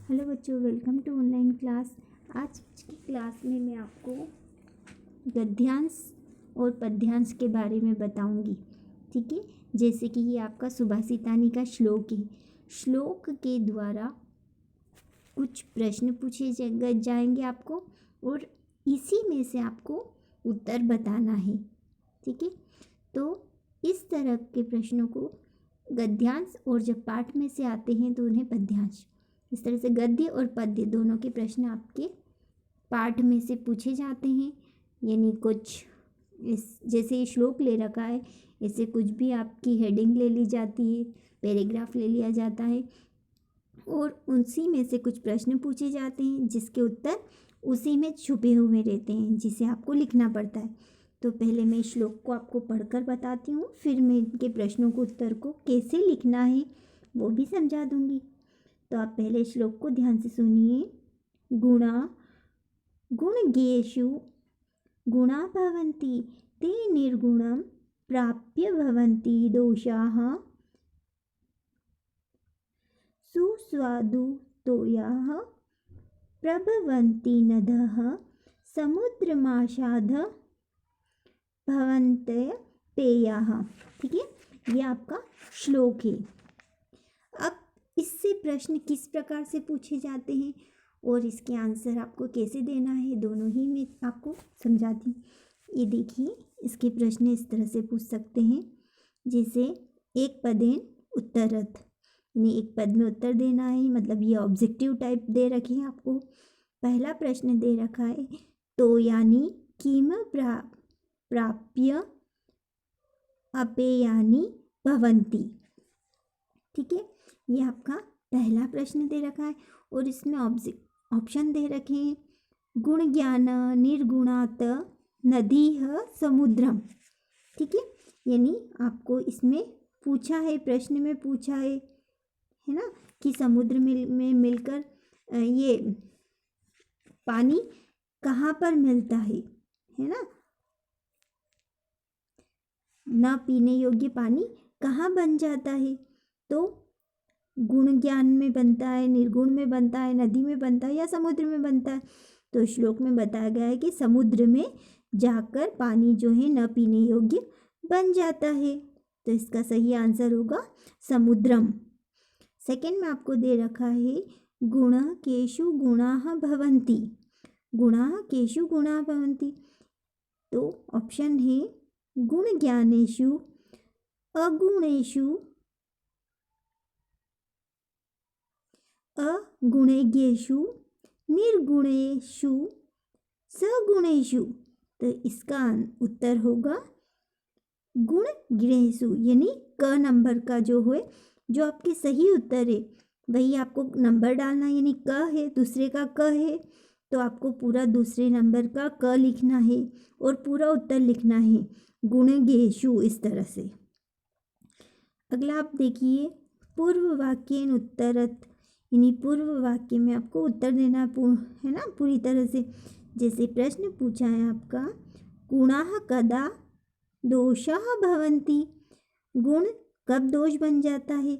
Hello बच्चों, welcome to online class. आज की क्लास में मैं आपको गद्यांश और पद्यांश के बारे में बताऊंगी। ठीक है, जैसे कि ये आपका सुभाषितानी का श्लोक है। श्लोक के द्वारा कुछ प्रश्न पूछे जाएंगे आपको और इसी में से आपको उत्तर बताना है। ठीक है, तो इस तरह के प्रश्नों को गद्यांश, और जब पाठ में से आते हैं तो उन्हें पद्यांश। इस तरह से गद्य और पद्य दोनों के प्रश्न आपके पाठ में से पूछे जाते हैं। यानी कुछ इस जैसे ये श्लोक ले रखा है, इससे कुछ भी आपकी हेडिंग ले ली जाती है, पैराग्राफ ले लिया जाता है और उसी में से कुछ प्रश्न पूछे जाते हैं जिसके उत्तर उसी में छुपे हुए रहते हैं, जिसे आपको लिखना पड़ता है। तो पहले मैं श्लोक को आपको पढ़कर बताती हूँ, फिर मैं इनके प्रश्नों को उत्तर को कैसे लिखना है वो भी समझा दूँगी। तो आप पहले श्लोक को ध्यान से सुनिए। गुणज्ञेषु गुणा भवन्ति ते निर्गुणं प्राप्य भवन्ति दोषाः सुस्वादुतोयाः प्रभवन्ति नदः समुद्रमाशाध भवन्ते पेयाः। ठीक है, ये आपका श्लोक है। अब इससे प्रश्न किस प्रकार से पूछे जाते हैं और इसके आंसर आपको कैसे देना है, दोनों ही मैं आपको समझाती हूँ। ये देखिए, इसके प्रश्न इस तरह से पूछ सकते हैं, जैसे एक पदेन उत्तरत, यानी एक पद में उत्तर देना है, मतलब ये ऑब्जेक्टिव टाइप दे रखे हैं आपको। पहला प्रश्न दे रखा है तो यानी किम प्राप्य अपेयानि भवन्ति। ठीक है, ये आपका पहला प्रश्न दे रखा है और इसमें ऑप्शन दे रखे हैं। गुण ज्ञान निर्गुणात नदी समुद्रम। ठीक है, यानी आपको इसमें पूछा है, प्रश्न में पूछा है ना, कि समुद्र में मिलकर ये पानी कहाँ पर मिलता है ना, ना पीने योग्य पानी कहाँ बन जाता है। तो गुण ज्ञान में बनता है, निर्गुण में बनता है, नदी में बनता है या समुद्र में बनता है। तो श्लोक में बताया गया है कि समुद्र में जाकर पानी जो है न पीने योग्य बन जाता है। तो इसका सही आंसर होगा समुद्रम। सेकंड में आपको दे रखा है गुण केषु गुणाः भवन्ति। गुणाः केषु गुणाः भवन्ति, तो ऑप्शन है गुण ज्ञानेषु अगुणेषु अगुणेज्ञेषु निर्गुणेषु सगुणेषु। तो इसका उत्तर होगा गुण ज्ञेषु, यानी क नंबर का जो है, जो आपके सही उत्तर है वही आपको नंबर डालना, यानी क है, दूसरे का क है तो आपको पूरा दूसरे नंबर का क लिखना है और पूरा उत्तर लिखना है गुण ज्ञेषु, इस तरह से। अगला आप देखिए, पूर्व वाक्येन उत्तरत, यानी पूर्व वाक्य में आपको उत्तर देना है ना, पूरी तरह से। जैसे प्रश्न पूछा है आपका, गुणाः कदा दोषाः भवन्ति। गुण कब दोष बन जाता है,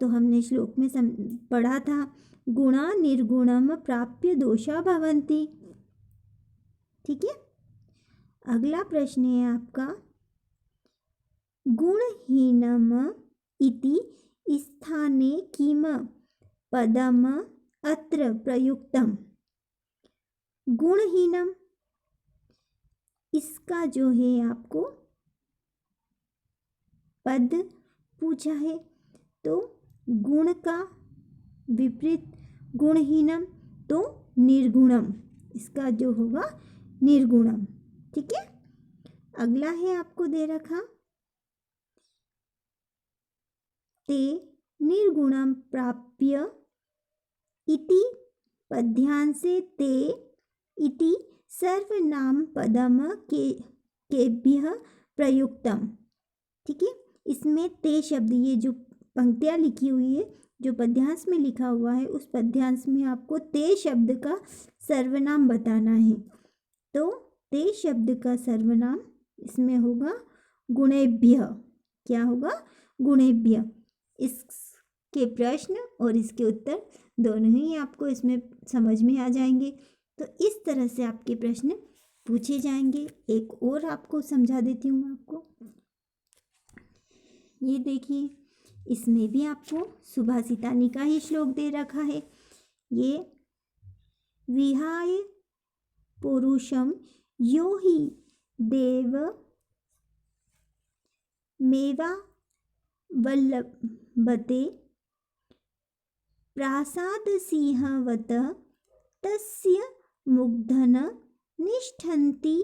तो हमने श्लोक में पढ़ा था, गुणा निर्गुणम प्राप्य दोषा भवन्ति। ठीक है, अगला प्रश्न है आपका, गुणहीनम इति स्थाने किम पदम अत्र प्रयुक्तम। गुणहीनम, इसका जो है आपको पद पूछा है, तो गुण का विपरीत गुणहीनम, तो निर्गुणम, इसका जो होगा निर्गुणम। ठीक है, अगला है आपको दे रखा, ते निर्गुणं प्राप्य इति पद्यांसे ते इति सर्वनाम पदम केभ्यः प्रयुक्तम। ठीक है, इसमें ते शब्द, ये जो पंक्तियाँ लिखी हुई है, जो पद्यांश में लिखा हुआ है, उस पद्यांश में आपको ते शब्द का सर्वनाम बताना है। तो ते शब्द का सर्वनाम इसमें होगा गुणेभ्यः। क्या होगा? गुणेभ्यः। इसके प्रश्न और इसके उत्तर दोनों ही आपको इसमें समझ में आ जाएंगे। तो इस तरह से आपके प्रश्न पूछे जाएंगे। एक और आपको समझा देती हूँ मैं आपको। ये देखिए, इसमें भी आपको सुभाषितानी का ही श्लोक दे रखा है। ये विहाय पुरुषम यो हि देव मेवा वल्लभते प्रासाद सिंहवत तस्य मुग्धन निष्ठन्ति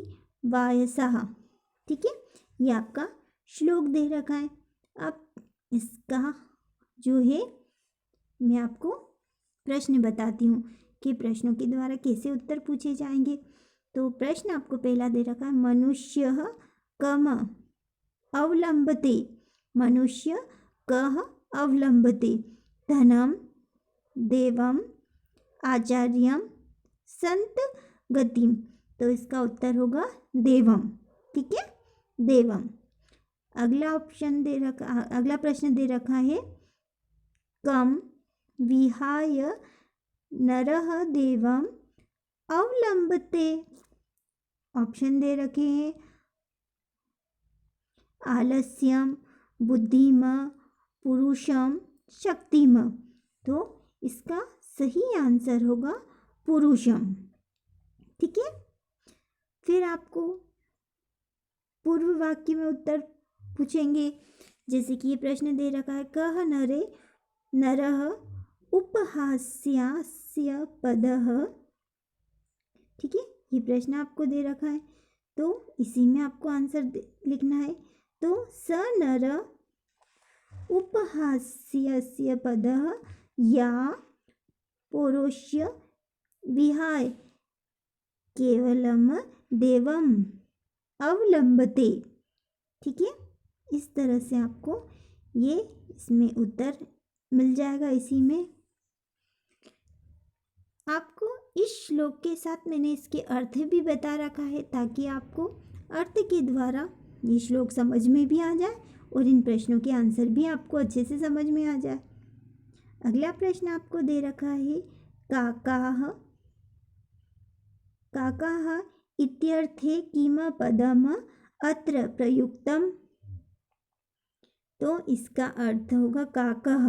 वायसः। ठीक है, ये आपका श्लोक दे रखा है। अब इसका जो है मैं आपको प्रश्न बताती हूँ कि प्रश्नों के द्वारा कैसे उत्तर पूछे जाएंगे। तो प्रश्न आपको पहला दे रखा है, मनुष्यः कम अवलंबते। मनुष्य कः अवलंबते? धनम, देवम, आचार्यम, संत गतिम। तो इसका उत्तर होगा देवम। ठीक है, देवम। अगला प्रश्न दे रखा है, कम विहाय नरः देवम अवलंबते। ऑप्शन दे रखे हैं, आलस्यम, बुद्धिम, पुरुषम, शक्तिम। तो इसका सही आंसर होगा पुरुषम। ठीक है, फिर आपको पूर्व वाक्य में उत्तर पूछेंगे। जैसे कि ये प्रश्न दे रखा है, कः नरः उपहास्यास्य पदः। ठीक है, ये प्रश्न आपको दे रखा है, तो इसी में आपको आंसर लिखना है। तो स नर उपहास्यस्य पदः या पौरुष्य विहाय केवलम देवम अवलंबते। ठीक है, इस तरह से आपको ये इसमें उत्तर मिल जाएगा। इसी में आपको इस श्लोक के साथ मैंने इसके अर्थ भी बता रखा है, ताकि आपको अर्थ के द्वारा ये श्लोक समझ में भी आ जाए और इन प्रश्नों के आंसर भी आपको अच्छे से समझ में आ जाए। अगला प्रश्न आपको दे रखा है, काकाः इत्यर्थे किम पदम अत्र प्रयुक्तम। तो इसका अर्थ होगा काकः।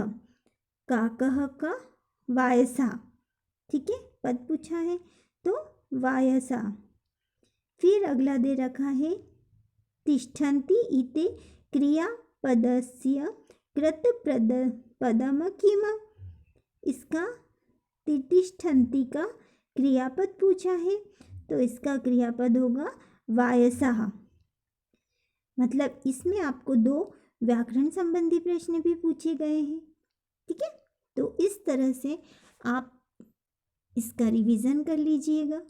काकः का वायसा। ठीक है, पद पूछा है तो वायसा। फिर अगला दे रखा है, तिष्ठन्ति इति क्रियापदस्य कृतपदम किम। इसका तिष्ठन्ति का क्रियापद पूछा है, तो इसका क्रियापद होगा वायसः। मतलब इसमें आपको 2 व्याकरण संबंधी प्रश्न भी पूछे गए हैं। ठीक है, तो इस तरह से आप इसका रिवीजन कर लीजिएगा।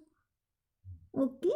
ओके।